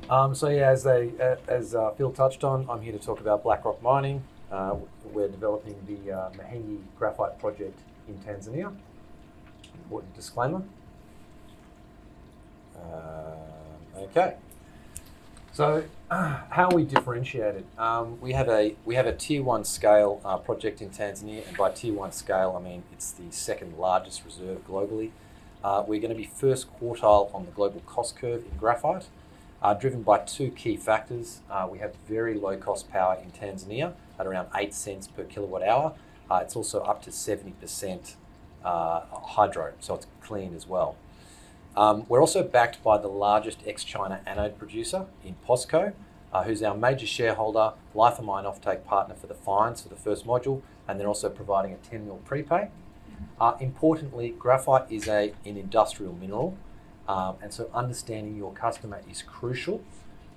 So yeah, as Phil touched on, I'm here to talk about BlackRock mining. We're developing the Mahenge Graphite Project in Tanzania. Important disclaimer. Okay. So how are we differentiated? We have a tier 1 scale project in Tanzania, and by tier 1 scale I mean it's the second largest reserve globally. We're going to be first quartile on the global cost curve in graphite, driven by two key factors. We have very low cost power in Tanzania at around 8 cents per kilowatt hour. It's also up to 70% hydro, so it's clean as well. We're also backed by the largest ex-China anode producer in POSCO, who's our major shareholder, life of mine offtake partner for the fines for the first module, and they're also providing a 10 mil prepay. Importantly, graphite is an industrial mineral, and so understanding your customer is crucial,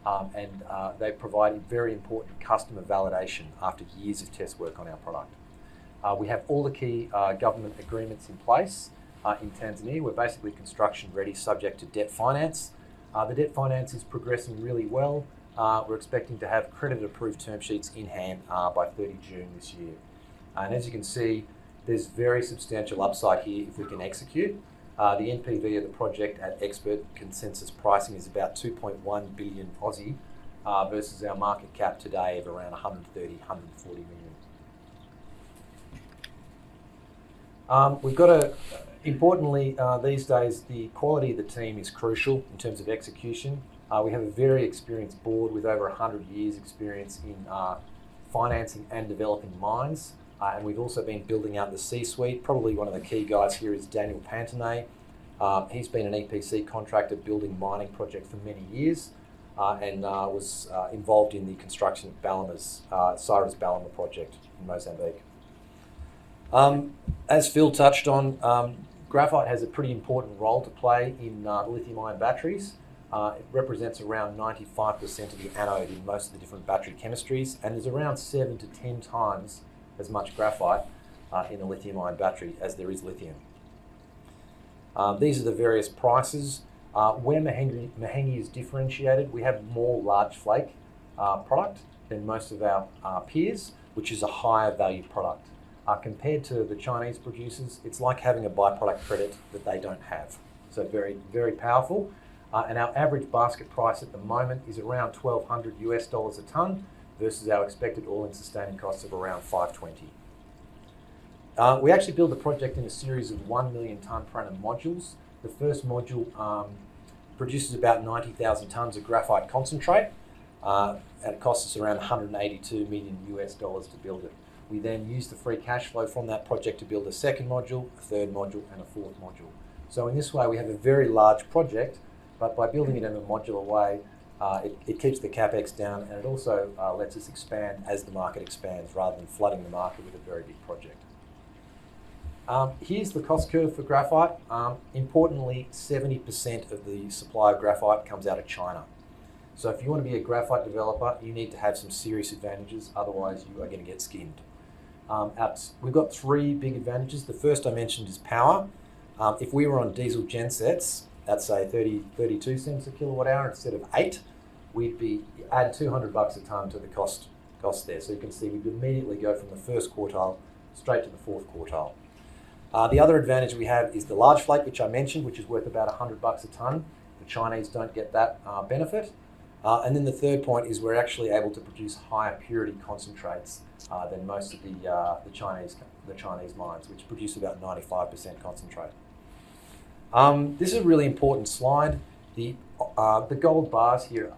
and they provide very important customer validation after years of test work on our product. We have all the key government agreements in place. In Tanzania, we're basically construction ready, subject to debt finance. The debt finance is progressing really well. We're expecting to have credit approved term sheets in hand by 30 June this year. And as you can see, there's very substantial upside here if we can execute. The NPV of the project at expert consensus pricing is about 2.1 billion Aussie versus our market cap today of around 130, 140 million. We've got importantly, these days, the quality of the team is crucial in terms of execution. We have a very experienced board with over 100 years experience in financing and developing mines. And we've also been building out the C-suite. Probably one of the key guys here is Daniel Pantanay. He's been an EPC contractor building mining projects for many years and was involved in the construction of Balama's Cyrus Balama project in Mozambique. As Phil touched on, graphite has a pretty important role to play in lithium-ion batteries. It represents around 95% of the anode in most of the different battery chemistries, and there's around 7 to 10 times as much graphite in a lithium-ion battery as there is lithium. These are the various prices. Where Mahenge is differentiated, we have more large flake product than most of our peers, which is a higher value product. Compared to the Chinese producers, it's like having a byproduct credit that they don't have. So very, very powerful. And our average basket price at the moment is around $1,200 US a tonne versus our expected all-in sustaining costs of around $520. We actually build the project in a series of 1 million tonne per annum modules. The first module produces about 90,000 tonnes of graphite concentrate, and it costs us around $182 million US to build it. We then use the free cash flow from that project to build a second module, a third module, and a fourth module. So in this way, we have a very large project, but by building it in a modular way, it keeps the capex down, and it also lets us expand as the market expands rather than flooding the market with a very big project. Here's the cost curve for graphite. Importantly, 70% of the supply of graphite comes out of China. So if you want to be a graphite developer, you need to have some serious advantages, otherwise you are going to get skinned. We've got three big advantages. The first I mentioned is power. If we were on diesel gensets at say 32 cents a kilowatt hour instead of 8, we'd be add $200 a tonne to the cost there. So you can see we'd immediately go from the first quartile straight to the fourth quartile. The other advantage we have is the large flake, which I mentioned, which is worth about $100 a tonne. The Chinese don't get that benefit. And then the third point is we're actually able to produce higher purity concentrates than most of the Chinese mines, which produce about 95% concentrate. This is a really important slide. The gold bars here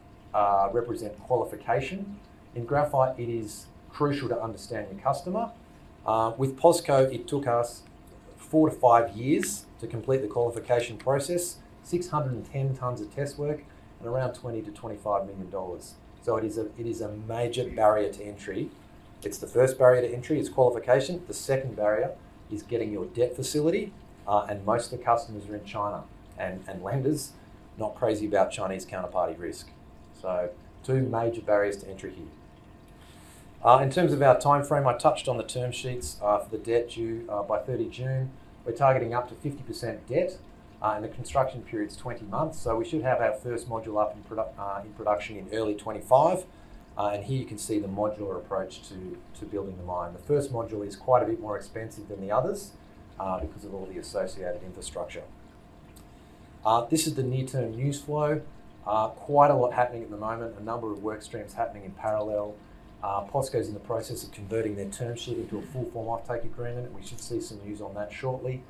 represent qualification. In graphite, it is crucial to understand your customer. With POSCO, it took us 4 to 5 years to complete the qualification process, 610 tonnes of test work, and around $20 to $25 million. So it is a major barrier to entry. It's the first barrier to entry is qualification. The second barrier is getting your debt facility, and most of the customers are in China, and lenders not crazy about Chinese counterparty risk. So two major barriers to entry here. In terms of our time frame, I touched on the term sheets for the debt due by 30 June. We're targeting up to 50% debt and the construction period's 20 months. So we should have our first module up in production in early 25. And here you can see the modular approach to building the mine. The first module is quite a bit more expensive than the others because of all the associated infrastructure. This is the near-term news flow. Quite a lot happening at the moment, a number of work streams happening in parallel. POSCO's in the process of converting their term sheet into a full form offtake agreement, and we should see some news on that shortly.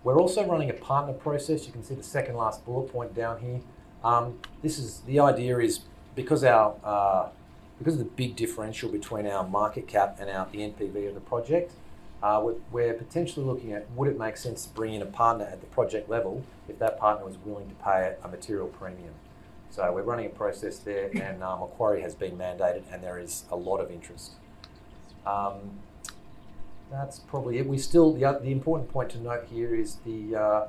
We're also running a partner process. You can see the second last bullet point down here. The idea is because of the big differential between our market cap and the NPV of the project, we're potentially looking at would it make sense to bring in a partner at the project level if that partner was willing to pay a material premium. So we're running a process there, and Macquarie has been mandated, and there is a lot of interest. That's probably it. The important point to note here is the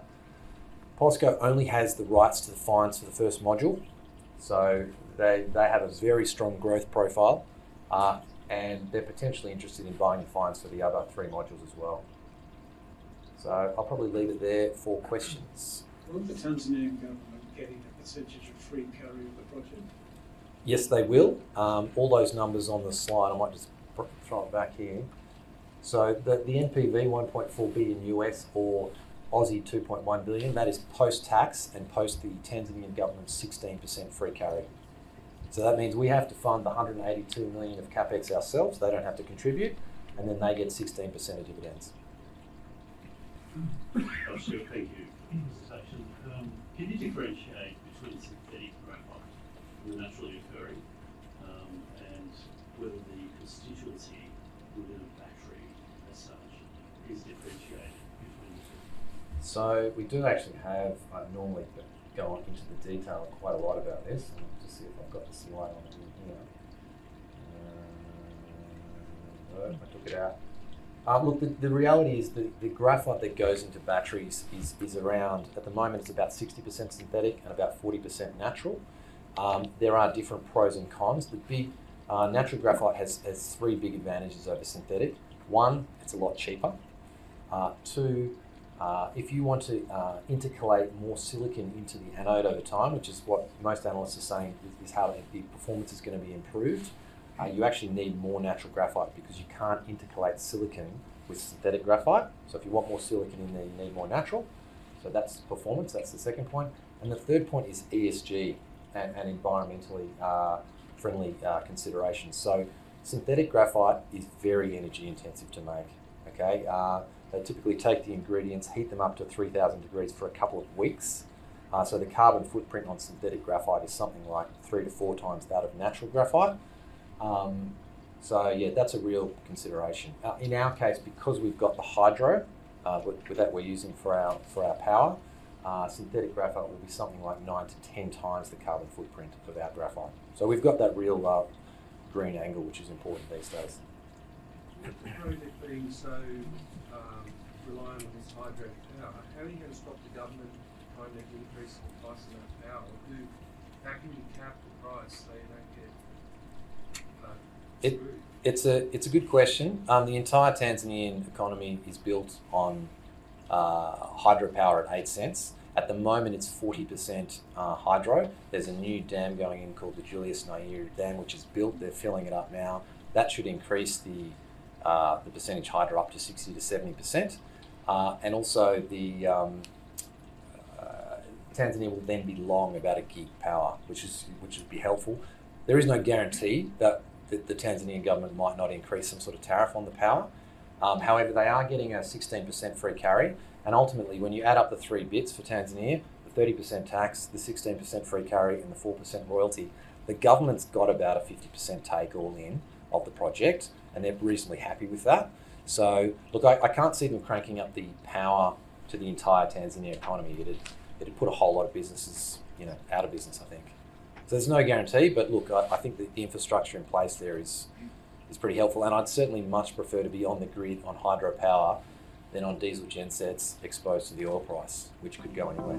POSCO only has the rights to the fines for the first module. So they have a very strong growth profile, and they're potentially interested in buying the fines for the other 3 modules as well. So I'll probably leave it there for questions. Will the Tanzanian government getting a percentage of free carry of the project? Yes, they will. All those numbers on the slide, I might just throw it back here. So the NPV, 1.4 billion US or Aussie 2.1 billion, that is post-tax and post the Tanzanian government's 16% free carry. So that means we have to fund the 182 million of capex ourselves. They don't have to contribute, and then they get 16% of dividends. Thank you for the presentation. Can you differentiate between synthetic graphite and the naturally occurring, and whether the constituency within a battery as such is differentiated between the two? So we do actually have, I normally go on into the detail quite a lot about this. And just see if I've got the slide on it here. No, I took it out. Look, the reality is the graphite that goes into batteries is around, at the moment, it's about 60% synthetic and about 40% natural. There are different pros and cons. The big natural graphite has 3 big advantages over synthetic. 1, it's a lot cheaper. 2, if you want to intercalate more silicon into the anode over time, which is what most analysts are saying is how the performance is going to be improved, you actually need more natural graphite because you can't intercalate silicon with synthetic graphite. So if you want more silicon in there, you need more natural. So that's performance, that's the second point. And the third point is ESG and environmentally friendly considerations. So synthetic graphite is very energy intensive to make, okay? They typically take the ingredients, heat them up to 3,000 degrees for a couple of weeks. So the carbon footprint on synthetic graphite is something like 3 to 4 times that of natural graphite. So yeah, that's a real consideration. In our case, because we've got the hydro with that we're using for our power, synthetic graphite will be something like 9 to 10 times the carbon footprint of our graphite. So we've got that real green angle, which is important these days. With the project being so reliant on this hydro power, how are you going to stop the government trying to increase the price of that power? How can you cap the price so you don't get screwed? It's a good question. The entire Tanzanian economy is built on hydropower at 8 cents. At the moment, it's 40% hydro. There's a new dam going in called the Julius Nyerere Dam, which is built. They're filling it up now. That should increase the percentage hydro up to 60 to 70%. And also the Tanzania will then be long about a gig power, which would be helpful. There is no guarantee that the Tanzanian government might not increase some sort of tariff on the power. However, they are getting a 16% free carry, and ultimately, when you add up the 3 bits for Tanzania, the 30% tax, the 16% free carry, and the 4% royalty, the government's got about a 50% take all in of the project, and they're reasonably happy with that. So, look, I can't see them cranking up the power to the entire Tanzania economy. It'd put a whole lot of businesses, out of business, I think. So there's no guarantee, but look, I think that the infrastructure in place there is pretty helpful, and I'd certainly much prefer to be on the grid on hydropower than on diesel gensets exposed to the oil price, which could go anywhere.